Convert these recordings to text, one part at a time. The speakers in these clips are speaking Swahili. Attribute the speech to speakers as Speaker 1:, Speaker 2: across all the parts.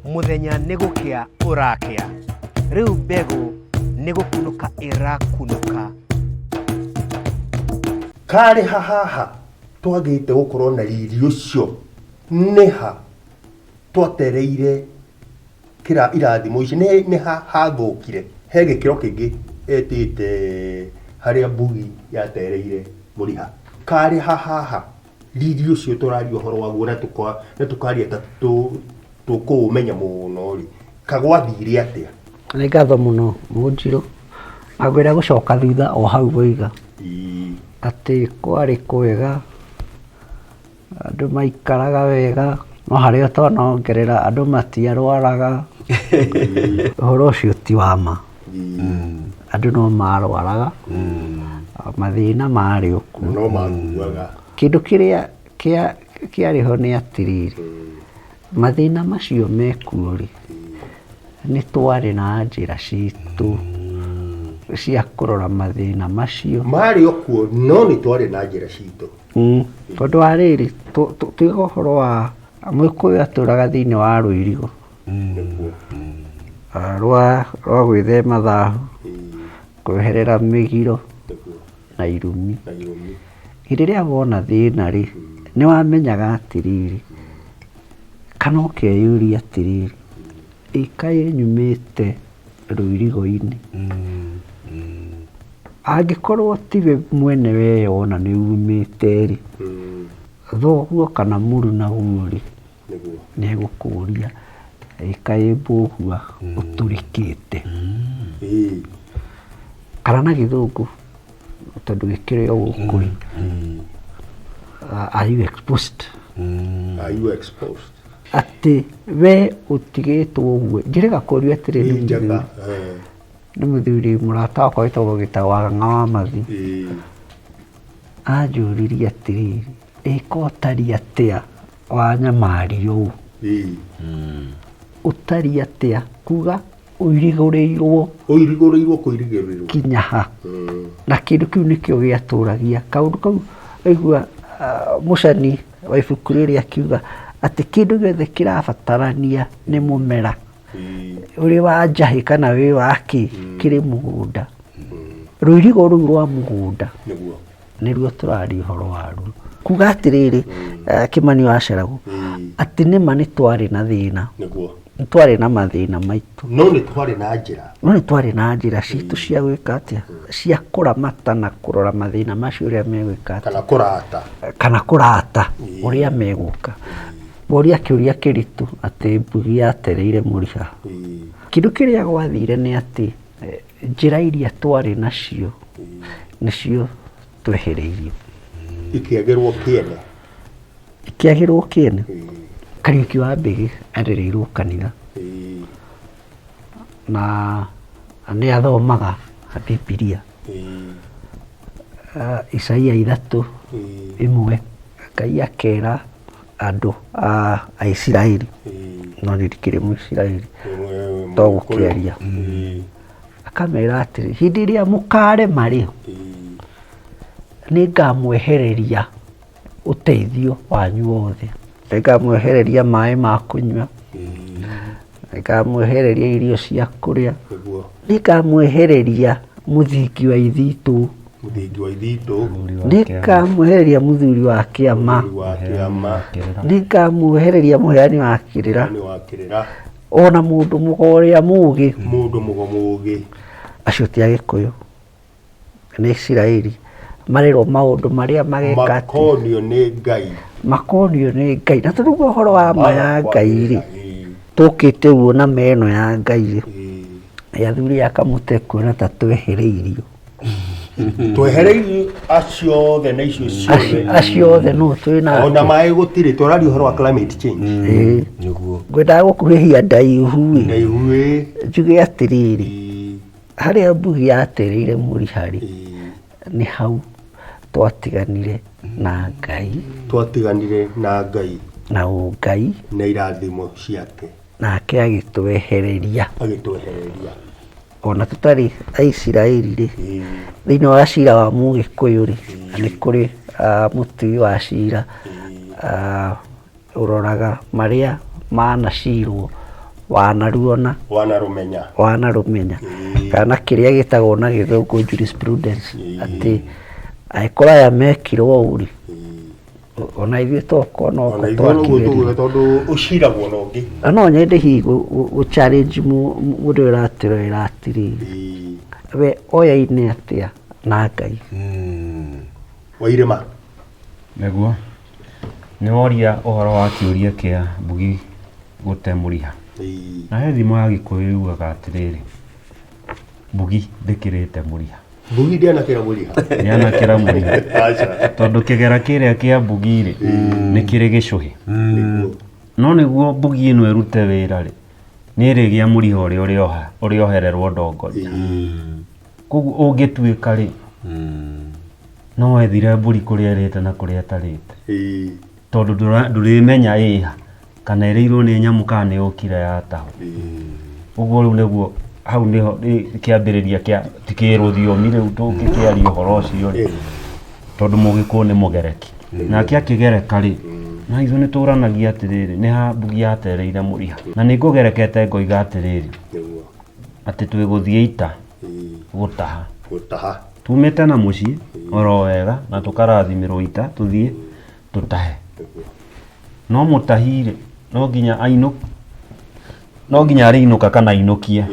Speaker 1: muthenya nĩ gũkĩa ũrakĩa, rĩu mbegũ nĩ gũkunũka ĩrakunũka.
Speaker 2: Karĩ haha twagĩte gũkorwo na riri ũcio nĩha twatereire kĩra irathimo ici nĩha hathũkire he gĩkĩro kĩngĩ etĩte harĩa mbugi yatereire mũriha. Karĩ haha riri ũcio tũraria ũhoro waguo na tũkaria ta tũkũũmenya mũno rĩ, kagwathire atĩa?
Speaker 3: Nĩ ngatho mũno Mũnjirũ, na ngwĩra gũcoka thutha o hau woiga atĩ kwarĩ kwega, andũ maikaraga wega, no harĩa ũtanongerera andũ matiarwaraga. Ũhoro ũcio ti wa ma, andũ no marwaraga, mathĩna marĩ o kuo,
Speaker 2: no makuaga.
Speaker 3: Kĩndũ kĩrĩa kĩarĩho nĩ atĩrĩrĩ, mathĩna macio mekuo rĩ, nĩ twarĩ na njĩra citũ cia kũrora mathĩna macio.
Speaker 2: Marĩ o kuo no nĩ twarĩ na njĩra citũ.
Speaker 3: Tondũ wa rĩrĩ, tuiga ũhoro wa Mũgĩkũyũ atũraga thĩinĩ wa rũirigo rwa gwĩthema thahu, kweherera mĩgiro na irumi. Hĩndĩ ĩrĩa wona thĩna rĩ, nĩ wamenyaga atĩrĩrĩ, kana ũkeyũria atĩrĩrĩ, ĩkaĩ nyumĩte rũirigo-inĩ, angĩkorwo tiwe mwene weyona nĩ umĩte rĩ, thoguo kana mũru naguo rĩ, nĩ egũkũria ĩkaĩ mbũgua ũtũrĩkĩte, kana na gĩthũngũ tondũ gĩkĩrĩ o gũkũ, are you exposed?
Speaker 2: Are you exposed?
Speaker 3: Atĩ we ũtigĩtwo ũguo. Ngĩrĩga kũria atĩrĩrĩ, nĩ mũthuri mũrata wakwa wĩtagwo Gĩtaũ wa Mathi, anjũririe atĩrĩrĩ, ĩka ũtariĩ atĩa wanyamario ũũ? Ũtariĩ atĩa? Kuga ũirigũrĩirwo kinya ha, na kĩndũ kĩu nĩkĩo gĩatũragia. Kaũndũ kau aigua Mũcani wa ibuku rĩrĩ akiuga atĩ kĩndũ gĩothe kĩrabatarania nĩ mũmera, ũrĩ wa njahĩ kana wĩ wakĩ, kĩrĩ mũgũnda. Rũirigo rũu rwa mũgũnda nĩruo tũraria ũhoro waruo. Kuga atĩrĩrĩ, Kĩmani wa Ceragu, atĩ nĩma nĩ twarĩ na thĩna, nĩ twarĩ na mathĩna maitũ,
Speaker 2: no nĩ twarĩ na njĩra
Speaker 3: citũ cia gwĩka atĩa, cia kũramata na kũrora mathĩna macio ũrĩa megwĩka atĩa, kana kũrata ũrĩa megũka. Woria kĩũria kĩritũ atĩ mbugi yatereire mũriha. Kĩndũ kĩrĩa gwathire nĩ atĩ njĩra iria twarĩ nacio nĩcio twehereirio, ikĩagĩrwo kĩene. Kariuki wa Mbĩgĩ arereirwo kanitha na nĩ athomaga Bibilia, Isaia 3:1, Ngai akera andũ a Isiraeli, no nĩ ndikĩrĩ Mũisiraeli to gũkĩaria, akamera atĩrĩ, hĩndĩ ĩrĩa mũkarema rĩ, nĩ ngamwehereria ũteithio wanyu wothe, nĩ ngamwehereria maĩ ma kũnyua, nĩ ngamwehereria irio cia kũrĩa, nĩ ngamwehereria mũthingi wa ithitũ, nĩ ngamwehereria mũthuri wa kĩama, nĩ ngamwehereria mũheani wa kĩrĩra, ona mũndũ mũgorĩa mũũgĩ. Acio ti Agĩkũyũ, nĩ Isiraeli marerwo maũndũ marĩa mageka makonio nĩ Ngai. Na tondũ ũhoro wa ma ya Ngai rĩ, tũkĩte guo na meno ya Ngai rĩ, athuri a Kamũtĩ kuona ta twehereirio
Speaker 2: acio na icio
Speaker 3: ciothe no twĩna
Speaker 2: ona maĩ gũtirĩ, tũraria ũhoro wa climate change.
Speaker 3: Ngwendaga gũkuhĩhia ndaihu njuge atĩrĩrĩ, harĩa mbugi yatereire mũriha rĩ, nĩ hau twatiganire na Ngai, na ũngai
Speaker 2: na irathimo ciake,
Speaker 3: nake agĩtwehereria. Ona tũtarĩ Aisiraeli rĩ, thĩinĩ wa cira wa Mũgĩkũyũ rĩ, nĩ kũrĩ mũtui wa cira ũroraga marĩa manacirwo wanaruona wanarumenya kana kiria gitagwo na githungu jurisprudence ati aikora ya mekirwo uri ona ithuĩ toko no
Speaker 2: gũtũgĩra tondũ ũciragwo na ũngĩ
Speaker 3: no nyende hihi gũ-challenge mũndũ ũratĩrĩra atĩrĩrĩ we oya-inĩ atĩa na Ngai
Speaker 2: Wairĩma
Speaker 4: nĩguo nĩ woria ũhoro wa kĩũria kĩa Mbugi gũte mũriha na he thimo ya Gĩkũyũ yugaga atĩrĩrĩ Mbugi ndĩkĩrĩte mũriha
Speaker 2: Mbugi ndianakĩra mũriha
Speaker 4: ndianakĩra mũriha tondũ kĩgera kĩrĩa kĩa Mbugi rĩ nĩ kĩrĩ gĩcũhĩ no nĩguo Mbugi ĩno ĩrute wĩra rĩ nĩ ĩrĩgĩa mũriha ũrĩa ũrĩohererwo ndongoria koguo ũngĩtuĩka rĩ no ethire mbũri kũrĩa ĩrĩte na kũrĩa ĩtarĩte tondũ ndũrĩmenya ĩha kana ĩrĩirwo nĩ nyamũ kana nĩyũkire yatahwo ũguo rĩu nĩguo hau nĩho kĩambĩrĩria kĩa tikĩrwo thiomi rĩu tũngĩkĩaria ũhoro ũcio rĩ tondũ Mũgĩkũyũ nĩ mũgereki nake akĩgereka rĩ na ithuĩ nĩtũranagia atĩrĩrĩ nĩ ha Mbugi yatereire mũriha na nĩngũgerekete ngoiga atĩrĩrĩ atĩ twĩgũthiĩ ita gũtaha tumĩte na mũciĩ oro wega na tũkarathimĩrwo ita tũthiĩ tũtahe no mũtahi rĩ no nginya arĩinũka kana ainũkie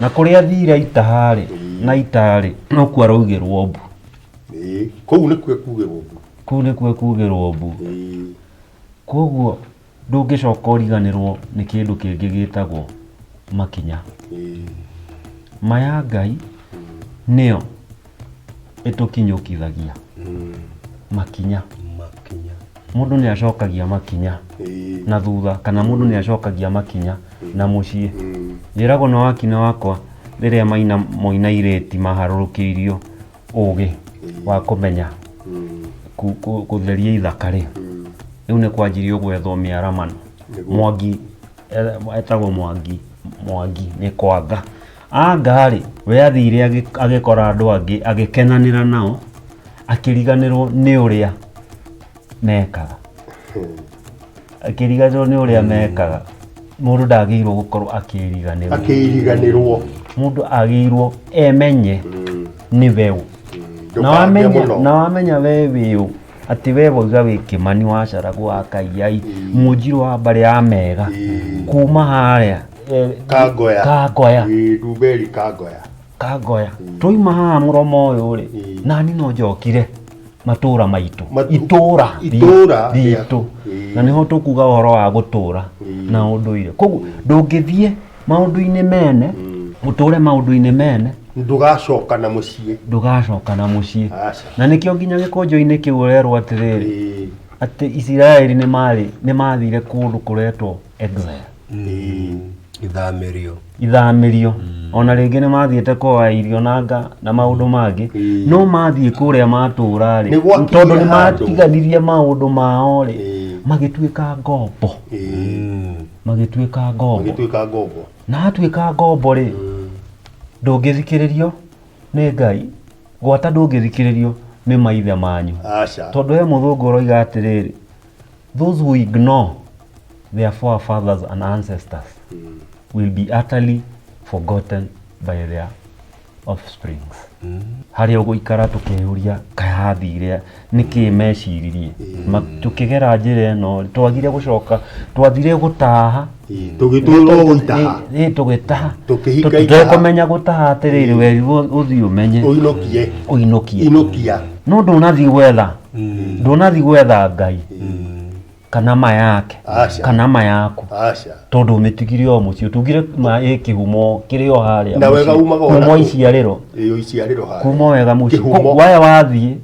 Speaker 4: na kũrĩa athire itaha rĩ na ita rĩ no kuo araugĩrwo mbu
Speaker 2: kũu
Speaker 4: nĩkuo ekugĩrwo mbu koguo ndũngĩcoka ũriganĩrwo nĩ kĩndũ kĩngĩ gĩtagwo makinya maya Ngai nĩyo ĩtũkinyũkithagia makinya mũndũ nĩ acokagia makinya na thutha kana mũndũ nĩ acokagia makinya na mũciĩ njĩragwo na wakinya wakwa rĩrĩa Maina moinairĩti maharũrũkĩirio ũgĩ wa kũmenya gũtheria ithaka rĩ rĩu nĩ kwanjirio gwethwo mĩaramano Mwangi etagwo Mwangi nĩ kwanga angarĩ we athire agĩkora andũ angĩ agĩkenanĩra nao akĩriganĩrwo nĩ ũrĩa mekaga mũndũ ndagĩrĩirwo gũkorwo akĩriganĩrwo mũndũ agĩrĩirwo emenye nĩ weũ na wamenya we wĩũ atĩ we woiga wĩ Kĩmani wa Caragũ wa Kaiyai Mũnjiru wa mbarĩ ya Mega kuma harĩa Kangoya tũima haha mũromo ũyũ rĩ nani no njokire matũra maitũ itũra ritũ na nĩho tũkuga ũhoro wa gũtũra na ũndũire koguo ndũngĩthiĩ maũndũ-inĩ mene ũtũre maũndũ-inĩ mene
Speaker 2: ndũgacoka na mũciĩ
Speaker 4: na nĩkĩo nginya gĩkũnjũ-inĩ kĩu ũrerwo atĩrĩrĩ atĩ Isiraeli nĩ mathire kũndũ kũretwo Edwea ithamĩrio ona rĩngĩ nĩ mathiĩte kũhoya irio na maũndũ mangĩ no mathiĩ kũrĩa matũra rĩ tondũ nĩ matiganirie maũndũ mao rĩ magĩtuĩka ngombo na atuĩka ngombo rĩ ndũngĩthikĩrĩrio nĩ Ngai gwata ndũngĩthikĩrĩrio nĩ maithe manyu tondũ he mũthũngũ ũroiga atĩrĩrĩ those who ignore their forefathers and ancestors will be utterly forgotten by their offsprings. Harĩa ũgũikara tũkĩũria kayathire nĩkĩ meciririe tũkĩgera njĩra ĩno twagire gũcoka twathire gũtaha tũgĩtaha tũtekũmenya gũtaha atĩrĩrĩ we ũthiĩ ũmenye ũinũkie no ndũnathiĩ gwetha Ngai kana ma yake kana ma yaku tondũ ũmĩtigire o mũciĩ ũtugire kĩhumo kĩrĩ o harĩa kuuma iciarĩro kuuma wega mũciĩ waya wathiĩ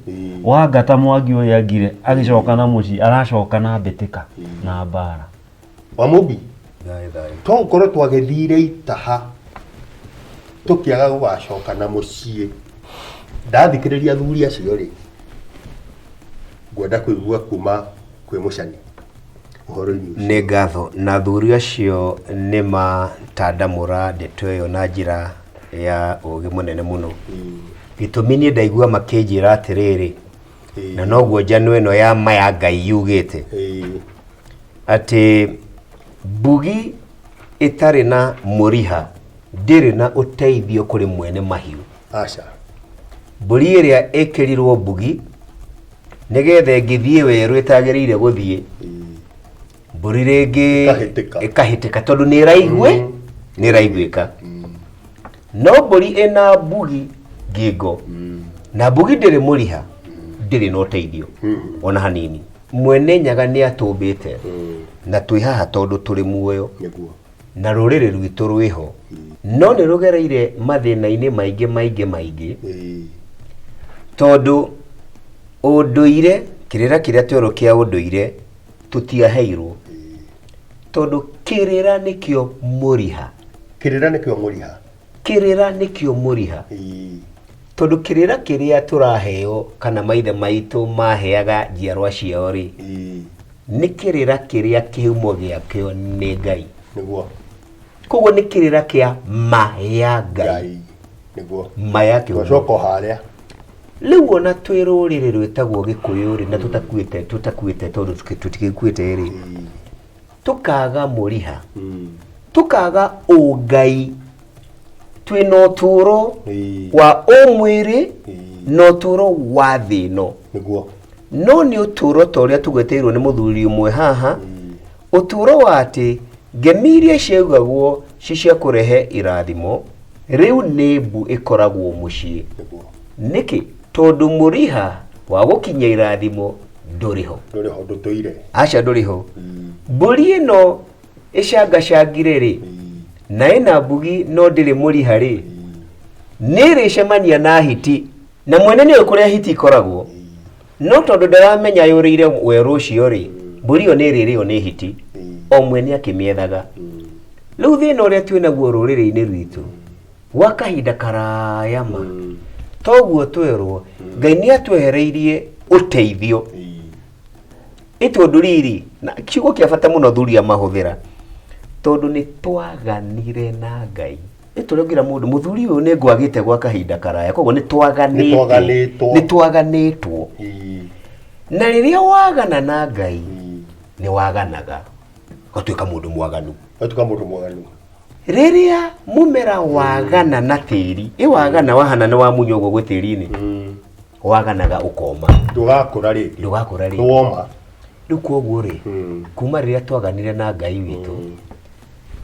Speaker 4: wangata Mwangi ũyũ agire agĩcoka na mũciĩ aracoka na mbĩtĩka na mbara
Speaker 2: Wamũmbi tũkorwo twagĩthire itaha tũkĩaga gũgacoka na mũciĩ ndathikĩrĩria athuri acio rĩ ngwenda kũigua kuma kwĩ Mũcani
Speaker 5: nĩ ngatho na athuri acio nĩ matandamũra ndeto ĩyo na njĩra ya ũgĩ mũnene mũno gĩtũmi niĩ ndaigua makĩnjĩra atĩrĩrĩ na noguo njano ĩno ya maya Ngai yugĩte atĩ Mbugi itari na muriha ndiri na uteithio kuri mwene mahiu.
Speaker 2: Acha.
Speaker 5: Mburi iria ikirirwo mbugi nigetha ngithie weru itagirire guthie. Mburi ringi ikahitika tondu ni raigwe ni raigwika. No mburi ina mbugi ngingo na mbugi ndiri muriha ndiri no teithio ona hanini. Mwene nyaga ni atumbite na twi haha tondu turi muoyo na ruriri rwitu rwiho no ni rugereire mathina-ini maingi tondu unduire kirira kiria twero kia unduire tutiaheirwo tondu kirira nikio muriha.
Speaker 2: Kirira nikio muriha.
Speaker 5: Kirira nikio muriha. Tondu kirira kiria turaheo kana maithe maitu maheaga njiarwa ciao ri ni kirira kiria kihumo giakio ni Ngai.
Speaker 2: Niguo.
Speaker 5: Koguo ni kirira kia maya Ngai.
Speaker 2: Niguo.
Speaker 5: Maya kio.
Speaker 2: Twacoko haria.
Speaker 5: Riu ona twi ruriri rwetagwo Gikuyu ri na tutakuite tondu tutigikuite ri tukaga muriha tukaga ugai twina uturo wa umwiri no uturo wa thino.
Speaker 2: Niguo.
Speaker 5: No ni uturo toria tugweteirwo ni muthuri umwe haha uturo wati ngemiria ciaugagwo cicia kurehe irathimo riu ni mbu ikoragwo mucii. Niki tondu muriha wa gukinya irathimo nduriho
Speaker 2: ndutoire.
Speaker 5: Acha nduriho. Mburi ino icangacangire ri na ina mbugi no ndiri muriha ri niri cemania na hiti na mwene ni kuria hiti ikoragwo no tondu ndaramenya yurire weru ucio ri mburi yo niri rio ni hiti o mwene akimiethaga. Riu thina uria twinaguo ruriri-ini rwitu wa kahinda karaya ma toguo twerwo Ngai ni atwehereirie uteithio itondu riri na kiugo kia bata muno thuria mahuthira tondu ni twaganire na Ngai. Iturugira mundu muthuri uyu ni ngwagite gwa kahinda karaya koguo ni twaganitwo na riria wagana na Ngai ni waganaga gatuika mundu mwaganu. Riria mumera wagana na tiri wagana wahana ni wa munyogo gwe tiri-ini waganaga ukoma
Speaker 2: ndugakura ringi woma.
Speaker 5: Riu koguo ri kuma riria twaganire na Ngai witu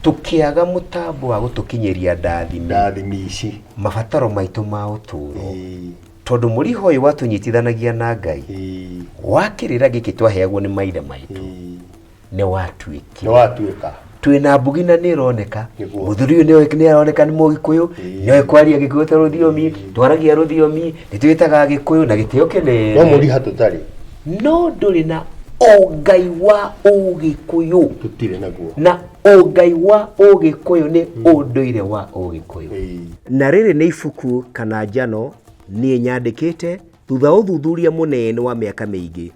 Speaker 5: tukiaga mutambo wa gutukinyeria ndathimi
Speaker 2: ici
Speaker 5: mabataro maitu ma uturo tondu muriho uyu watunyitithanagia na Ngai wakirira giki twaheagwo ni maithe maitu ni watuika twina mbugi na ni roneka muthuri uyu ni aroneka ni Mugikuyu ni kwaria Gikuyu ta ruthiomi twaragia ruthiomi ni twitaga Gikuyu na gitio kinene
Speaker 2: no muriha tutari
Speaker 5: no nduri na Ngai wa Ugikuyu
Speaker 2: tutire naguo
Speaker 5: na Ngai wa Ugikuyu ni unduire wa Ugikuyu. Na riri ni ibuku kana njano ni nyandikite thutha uthuthuria munene wa miaka mingi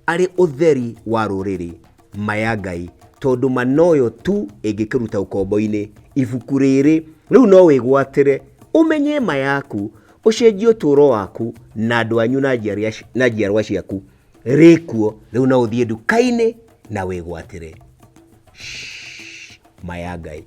Speaker 5: ari utheri wa ruriri maya Ngai tondu manoyo tu ingikiruta ukombo-ini ibuku riri riu no wigwatire umenye mayaku ucenjie uturo waku na andu anyu na njiarwa ciaku rikuo riu no uthie nduka-ini na wigwatire maya Ngai.